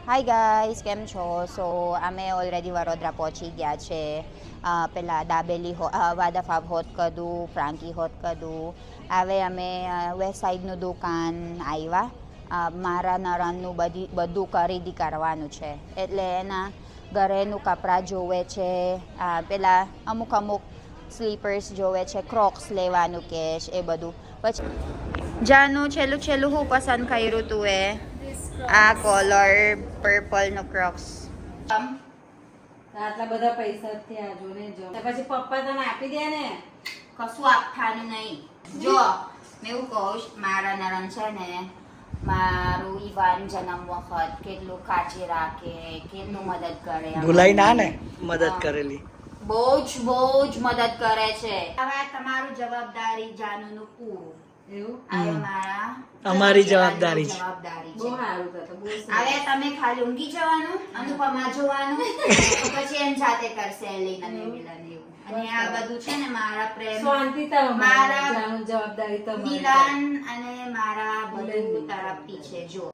Hi guys, કેમ છો? સો અમે ઓલરેડી વડોદરા પહોંચી ગયા છે. પેલા દાબેલી વાદાફાબ હોત કદું, ફ્રાંકી હોત કદું. હવે અમે વેસ્ટ સાઈડનું દુકાન આવ્યા. મારા નરણનું બધું ખરીદી કરવાનું છે, એટલે એના ઘરેનું કપડાં જોવે છે. પેલા અમુક સ્લીપર્સ જોવે છે, ક્રોક્સ લેવાનું કે એ બધું. પછી જાનું છેલ્લું હું પસંદ કર્યું તું એ આ કોલર પર્પલ નો ક્રોક્સ. આટલા બધા પૈસા થયા જો ને જો પછી પપ્પા તને આપી દે ને. કશું આપવાનું નહીં. જો મેં એવું કહું, મારા નરન છે ને મારું ઈવાન જન્મ વખત કેટલું કાળજી રાખે, કેટલું મદદ કરે. ભૂલાઈ ના ને મદદ કરેલી. બહુ જ મદદ કરે છે. હવે તમારું જવાબદારી જાનુનું પૂરું. એવું અમારી જવાબદારી છે. બહુ સારું તો બહુ હવે તમે ખાલી ઊંઘી જવાનું, અનુપમા જોવાનું, પછી એમ જાતે કરશે એલિના ને મિલન એવું. અને આ બધું છે ને મારા પ્રેમ, શાંતિ તો મારા જવાબદારી તો મિલન અને મારા બધું તરફથી છે. જો